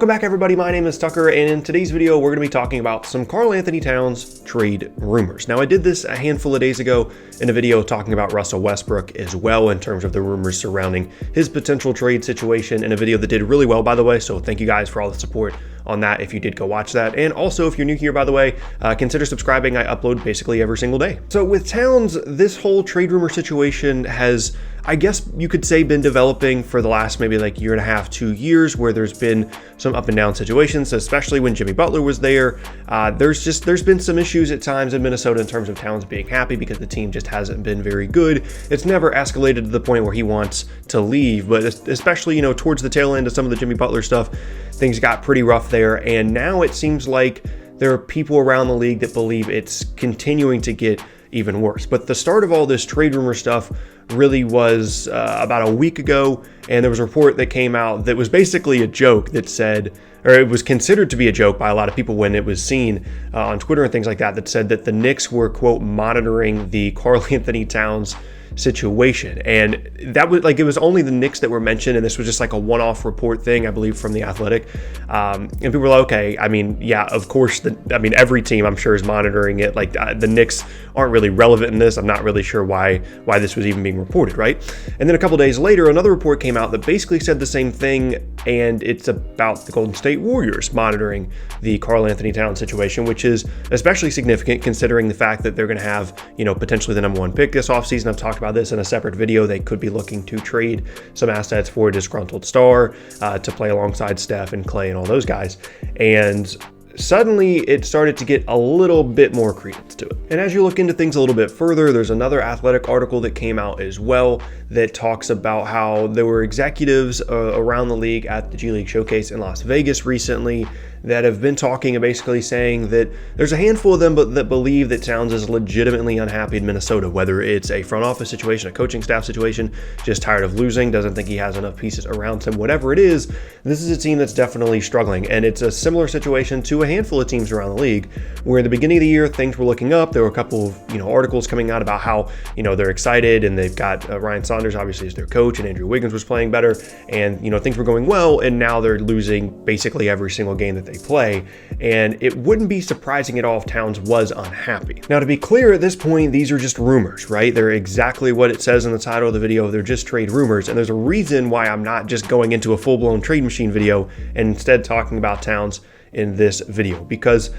Welcome back, everybody. My name is Tucker, and in today's video, we're going to be talking about some Karl-Anthony Towns trade rumors. Now, I did this a handful of days ago in a video talking about Russell Westbrook as well in terms of the rumors surrounding his potential trade situation, in a video that did really well, by the way, so thank you guys for all the support on that if you did go watch that. And also, if you're new here, by the way, consider subscribing. I upload basically every single day. So with Towns, this whole trade rumor situation has, I guess you could say, been developing for the last maybe like year and a half, 2 years, where there's been some up and down situations, especially when Jimmy Butler was there. There's been some issues at times in Minnesota in terms of Towns being happy because the team just hasn't been very good. It's never escalated to the point where he wants to leave, but especially, towards the tail end of some of the Jimmy Butler stuff, things got pretty rough there. And now it seems like there are people around the league that believe it's continuing to get even worse. But the start of all this trade rumor stuff really was about a week ago, and there was a report that came out that was basically a joke that said, or it was considered to be a joke by a lot of people when it was seen on Twitter and things like that, that said that the Knicks were, quote, monitoring the Karl-Anthony Towns situation. And that was like, it was only the Knicks that were mentioned, and this was just like a one-off report thing, I believe, from The Athletic. And people were like, okay, I mean, yeah, of course, every team I'm sure is monitoring it. Like the Knicks aren't really relevant in this. I'm not really sure why this was even being reported, right? And then a couple days later, another report came out that basically said the same thing, and it's about the Golden State Warriors monitoring the Karl-Anthony Towns situation, which is especially significant considering the fact that they're going to have, potentially the number 1 pick this offseason. I've talked about this in a separate video. They could be looking to trade some assets for a disgruntled star to play alongside Steph and Clay and all those guys. And suddenly it started to get a little bit more credence to it. And as you look into things a little bit further, there's another Athletic article that came out as well that talks about how there were executives around the league at the G League Showcase in Las Vegas recently that have been talking and basically saying that there's a handful of them that believe that Towns is legitimately unhappy in Minnesota, whether it's a front office situation, a coaching staff situation, just tired of losing, doesn't think he has enough pieces around him, whatever it is. This is a team that's definitely struggling, and it's a similar situation to a handful of teams around the league where in the beginning of the year things were looking up. There were a couple of articles coming out about how they're excited and they've got Ryan Saunders obviously as their coach, and Andrew Wiggins was playing better, and things were going well, and now they're losing basically every single game that they play. And it wouldn't be surprising at all if Towns was unhappy. Now, to be clear, at this point, these are just rumors, right? They're exactly what it says in the title of the video. They're just trade rumors, and there's a reason why I'm not just going into a full-blown trade machine video and instead talking about Towns in this video, because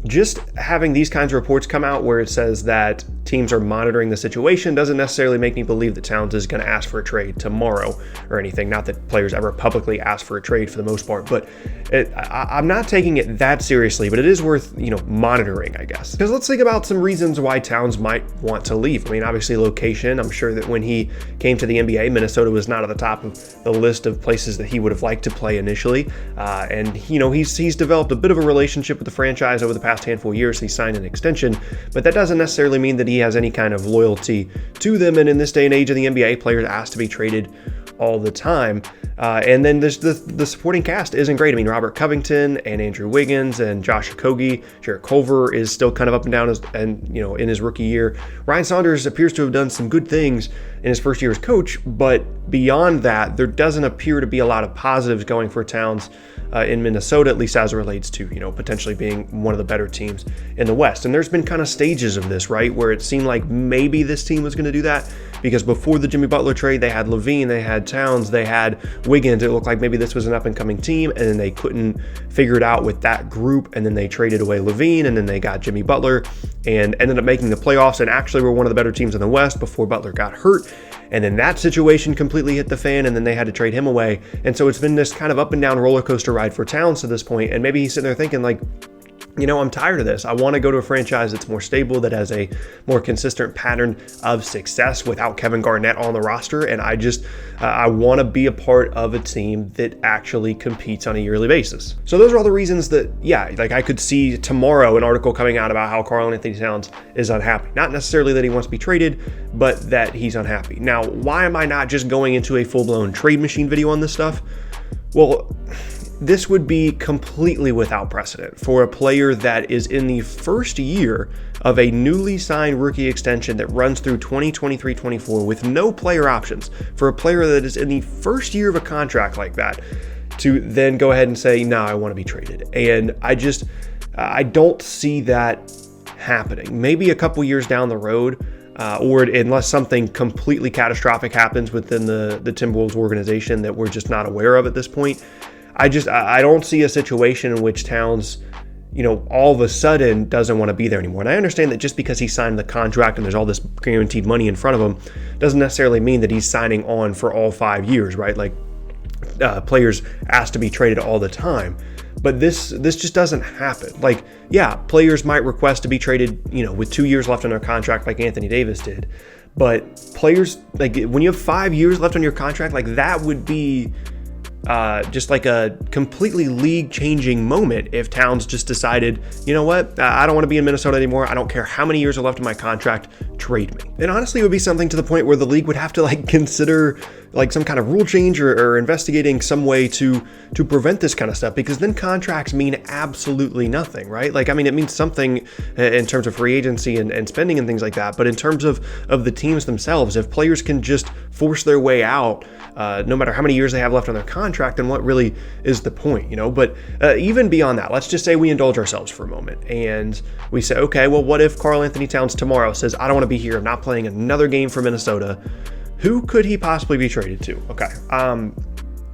just having these kinds of reports come out where it says that teams are monitoring the situation doesn't necessarily make me believe that Towns is going to ask for a trade tomorrow or anything. Not that players ever publicly ask for a trade for the most part, but I'm not taking it that seriously, but it is worth, monitoring, I guess. Because let's think about some reasons why Towns might want to leave. I mean, obviously location. I'm sure that when he came to the NBA, Minnesota was not at the top of the list of places that he would have liked to play initially. And, he's developed a bit of a relationship with the franchise over the past handful of years. He signed an extension, but that doesn't necessarily mean that he has any kind of loyalty to them. And in this day and age of the NBA, players ask to be traded all the time. And then there's the supporting cast isn't great. I mean, Robert Covington and Andrew Wiggins and Josh Okogie, Jarrett Culver is still kind of up and down in his rookie year. Ryan Saunders appears to have done some good things in his first year as coach, but beyond that, there doesn't appear to be a lot of positives going for Towns in Minnesota, at least as it relates to, potentially being one of the better teams in the West. And there's been kind of stages of this, right, where it seemed like maybe this team was going to do that, because before the Jimmy Butler trade, they had LaVine, they had Towns, they had Wiggins. It looked like maybe this was an up-and-coming team, and then they couldn't figure it out with that group, and then they traded away LaVine, and then they got Jimmy Butler, and ended up making the playoffs, and actually were one of the better teams in the West before Butler got hurt. And then that situation completely hit the fan, and then they had to trade him away. And so it's been this kind of up and down roller coaster ride for Towns to this point. And maybe he's sitting there thinking like, I'm tired of this. I want to go to a franchise that's more stable, that has a more consistent pattern of success without Kevin Garnett on the roster. And I want to be a part of a team that actually competes on a yearly basis. So those are all the reasons that, I could see tomorrow an article coming out about how Karl-Anthony Towns is unhappy. Not necessarily that he wants to be traded, but that he's unhappy. Now, why am I not just going into a full-blown trade machine video on this stuff? Well, this would be completely without precedent for a player that is in the first year of a newly signed rookie extension that runs through 2023-24 with no player options. For a player that is in the first year of a contract like that, to then go ahead and say, nah, I want to be traded. And I don't see that happening. Maybe a couple years down the road, or unless something completely catastrophic happens within the Timberwolves organization that we're just not aware of at this point. I don't see a situation in which Towns, all of a sudden doesn't want to be there anymore. And I understand that just because he signed the contract and there's all this guaranteed money in front of him doesn't necessarily mean that he's signing on for all 5 years, right? Like players asked to be traded all the time. But this just doesn't happen. Like, yeah, players might request to be traded, with 2 years left on their contract like Anthony Davis did. But players, like when you have 5 years left on your contract, like that would be just like a completely league-changing moment if Towns just decided, you know what, I don't want to be in Minnesota anymore. I don't care how many years are left in my contract. Trade me. And honestly, it would be something to the point where the league would have to consider some kind of rule change or investigating some way to prevent this kind of stuff, because then contracts mean absolutely nothing, right? It means something in terms of free agency and spending and things like that. But in terms of the teams themselves, if players can just force their way out, no matter how many years they have left on their contract, then what really is the point, But even beyond that, let's just say we indulge ourselves for a moment and we say, okay, well, what if Karl-Anthony Towns tomorrow says, I don't want to be here, I'm not playing another game for Minnesota? Who could he possibly be traded to? Okay.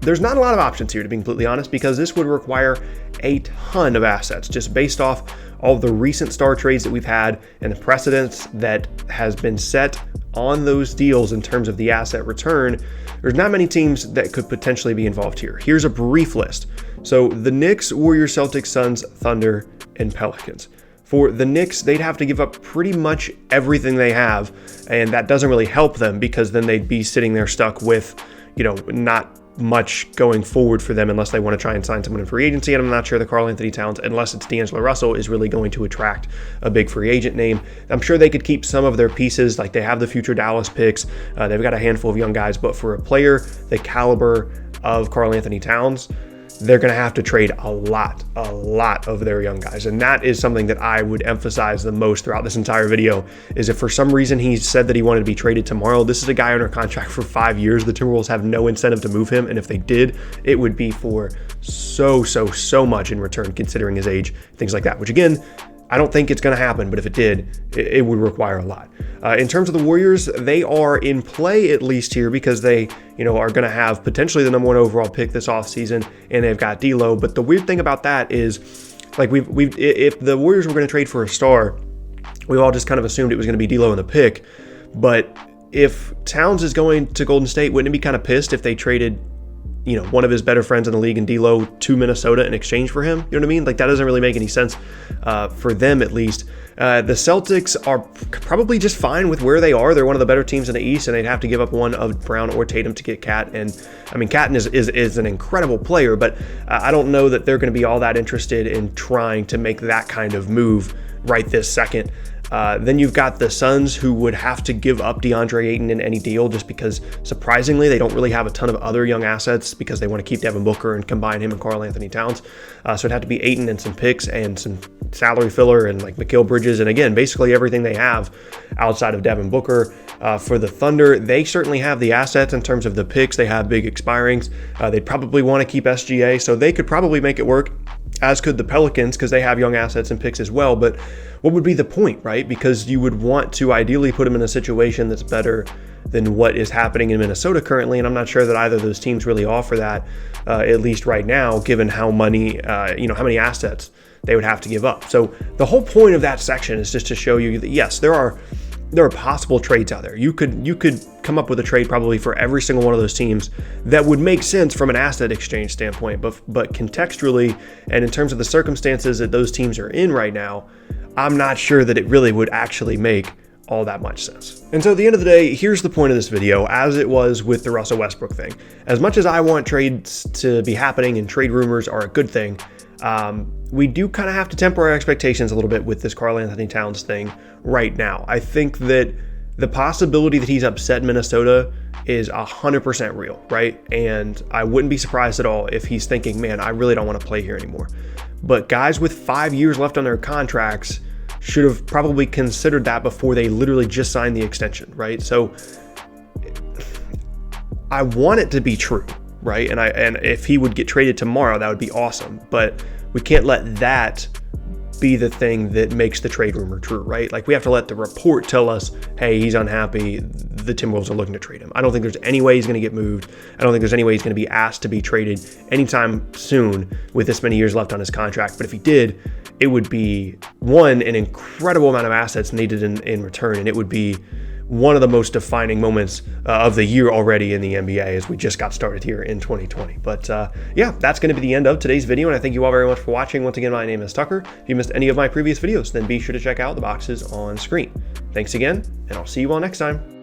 There's not a lot of options here, to be completely honest, because this would require a ton of assets just based off all the recent star trades that we've had and the precedents that has been set on those deals in terms of the asset return. There's not many teams that could potentially be involved here. Here's a brief list. So the Knicks, Warriors, Celtics, Suns, Thunder, and Pelicans. For the Knicks, they'd have to give up pretty much everything they have, and that doesn't really help them because then they'd be sitting there stuck with, not much going forward for them unless they want to try and sign someone in free agency. And I'm not sure that Karl-Anthony Towns, unless it's D'Angelo Russell, is really going to attract a big free agent name. I'm sure they could keep some of their pieces, like they have the future Dallas picks. They've got a handful of young guys, but for a player the caliber of Karl-Anthony Towns, they're going to have to trade a lot of their young guys. And that is something that I would emphasize the most throughout this entire video, is if for some reason he said that he wanted to be traded tomorrow, this is a guy under contract for 5 years. The Timberwolves have no incentive to move him. And if they did, it would be for so much in return, considering his age, things like that, which again, I don't think it's going to happen, but if it did, it would require a lot. In terms of the Warriors, they are in play at least here because they, are going to have potentially the number 1 overall pick this offseason, and they've got D'Lo. But the weird thing about that is, if the Warriors were going to trade for a star, we all just kind of assumed it was going to be D'Lo in the pick. But if Towns is going to Golden State, wouldn't it be kind of pissed if they traded one of his better friends in the league in D'Lo to Minnesota in exchange for him? You know what I mean? That doesn't really make any sense for them, at least. The Celtics are probably just fine with where they are. They're one of the better teams in the East, and they'd have to give up one of Brown or Tatum to get Cat. And Cat is an incredible player, but I don't know that they're going to be all that interested in trying to make that kind of move right this second. Then you've got the Suns, who would have to give up DeAndre Ayton in any deal just because, surprisingly, they don't really have a ton of other young assets because they want to keep Devin Booker and combine him and Karl-Anthony Towns. So it'd have to be Ayton and some picks and some salary filler and Mikal Bridges. And again, basically everything they have outside of Devin Booker. For the Thunder, they certainly have the assets in terms of the picks. They have big expirings. They'd probably want to keep SGA, so they could probably make it work, as could the Pelicans, because they have young assets and picks as well. But what would be the point, right? Because you would want to ideally put them in a situation that's better than what is happening in Minnesota currently, and I'm not sure that either of those teams really offer that, at least right now, given how many assets they would have to give up. So the whole point of that section is just to show you that yes, there are possible trades out there. You could come up with a trade probably for every single one of those teams that would make sense from an asset exchange standpoint, but contextually and in terms of the circumstances that those teams are in right now, I'm not sure that it really would actually make all that much sense. And so at the end of the day, here's the point of this video, as it was with the Russell Westbrook thing. As much as I want trades to be happening and trade rumors are a good thing, we do kind of have to temper our expectations a little bit with this Karl-Anthony Towns thing right now. I think that the possibility that he's upset Minnesota is 100% real, right? And I wouldn't be surprised at all if he's thinking, man, I really don't want to play here anymore. But guys with 5 years left on their contracts should have probably considered that before they literally just signed the extension, right? So I want it to be true. right? And if he would get traded tomorrow, that would be awesome. But we can't let that be the thing that makes the trade rumor true, right? Like, we have to let the report tell us, hey, he's unhappy, the Timberwolves are looking to trade him. I don't think there's any way he's going to get moved. I don't think there's any way he's going to be asked to be traded anytime soon with this many years left on his contract. But if he did, it would be, one, an incredible amount of assets needed in return, and it would be one of the most defining moments of the year already in the NBA as we just got started here in 2020. But yeah, that's going to be the end of today's video, and I thank you all very much for watching. Once again, my name is Tucker. If you missed any of my previous videos, then be sure to check out the boxes on screen. Thanks again, and I'll see you all next time.